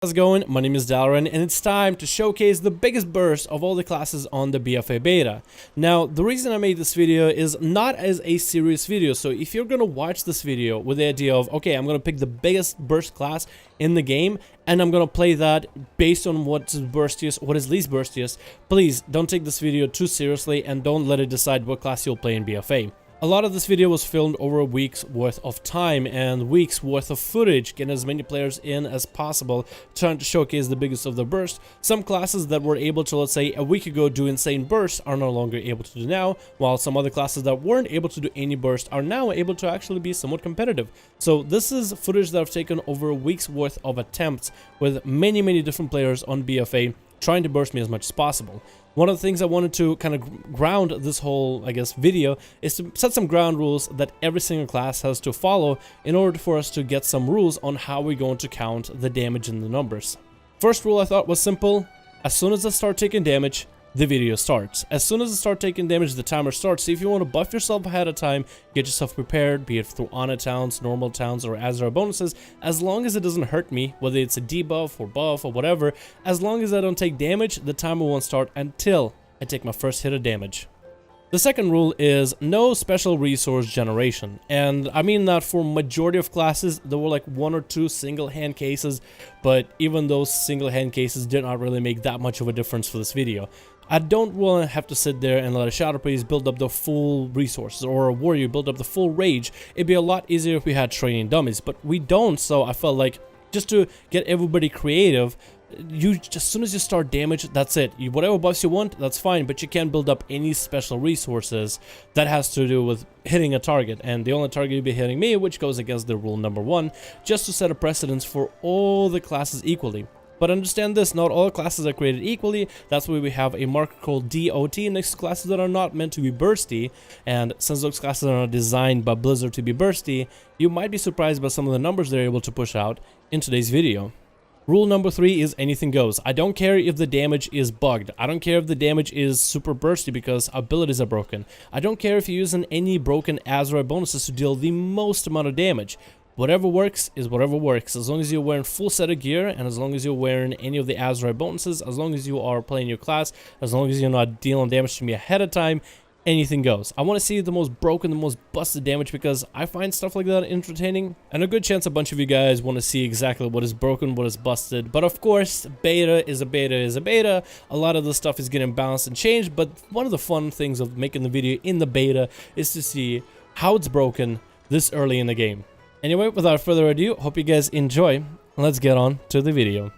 How's it going? My name is Dalren, and it's time to showcase the biggest burst of all the classes on the BFA beta. Now, the reason I made this video is not as a serious video, so if you're gonna watch this video with the idea of, okay, I'm gonna pick the biggest burst class in the game, and I'm gonna play that based on what is burstiest, what is least burstiest, please don't take this video too seriously and don't let it decide what class you'll play in BFA. A lot of this video was filmed over a week's worth of time and weeks worth of footage, getting as many players in as possible, trying to showcase the biggest of the burst. Some classes that were able to, let's say, a week ago do insane bursts are no longer able to do now, while some other classes that weren't able to do any burst are now able to actually be somewhat competitive. So this is footage that I've taken over a week's worth of attempts with many different players on BFA trying to burst me as much as possible. One of the things I wanted to kind of ground this whole, I guess, video is to set some ground rules that every single class has to follow in order for us to get some rules on how we're going to count the damage in the numbers. First rule I thought was simple: as soon as I start taking damage, the video starts. As soon as I start taking damage, the timer starts. So if you want to buff yourself ahead of time, get yourself prepared, be it through Honor Towns, Normal Towns, or Azeroth bonuses, as long as it doesn't hurt me, whether it's a debuff or buff or whatever, as long as I don't take damage, the timer won't start until I take my first hit of damage. The second rule is no special resource generation, and I mean that for majority of classes. There were like one or two single hand cases, but even those single hand cases did not really make that much of a difference for this video. I don't want to have to sit there and let a Shadow Priest build up the full resources, or a Warrior build up the full rage. It'd be a lot easier if we had training dummies, but we don't, so I felt like just to get everybody creative, as soon as you start damage, that's it. Whatever buffs you want, that's fine, but you can't build up any special resources that has to do with hitting a target, and the only target you'll be hitting me, which goes against the rule number 1, just to set a precedence for all the classes equally. But understand this, not all classes are created equally. That's why we have a marker called DOT next to classes that are not meant to be bursty, and since those classes are not designed by Blizzard to be bursty, you might be surprised by some of the numbers they're able to push out in today's video. Rule number 3 is anything goes. I don't care if the damage is bugged. I don't care if the damage is super bursty because abilities are broken. I don't care if you're using any broken Azeroth bonuses to deal the most amount of damage. Whatever works is whatever works. As long as you're wearing full set of gear, and as long as you're wearing any of the Azeroth bonuses, as long as you are playing your class, as long as you're not dealing damage to me ahead of time, anything goes. I want to see the most broken, the most busted damage, because I find stuff like that entertaining, and a good chance a bunch of you guys want to see exactly what is broken, what is busted. But of course, beta is a beta is a beta. A lot of the stuff is getting balanced and changed, but one of the fun things of making the video in the beta is to see how it's broken this early in the game. Anyway, without further ado, hope you guys enjoy. Let's get on to the video.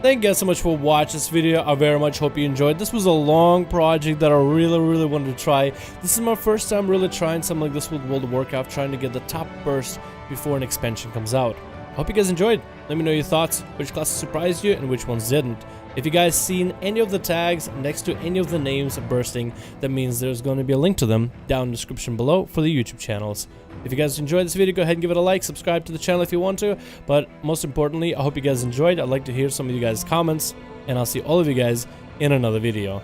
Thank you guys so much for watching this video. I very much hope you enjoyed. This was a long project that I really wanted to try. This is my first time really trying something like this with World of Warcraft, trying to get the top burst before an expansion comes out. Hope you guys enjoyed. Let me know your thoughts, which classes surprised you and which ones didn't. If you guys seen any of the tags next to any of the names bursting, that means there's going to be a link to them down in the description below for the YouTube channels. If you guys enjoyed this video, go ahead and give it a like, subscribe to the channel if you want to, but most importantly, I hope you guys enjoyed. I'd like to hear some of you guys' comments, and I'll see all of you guys in another video.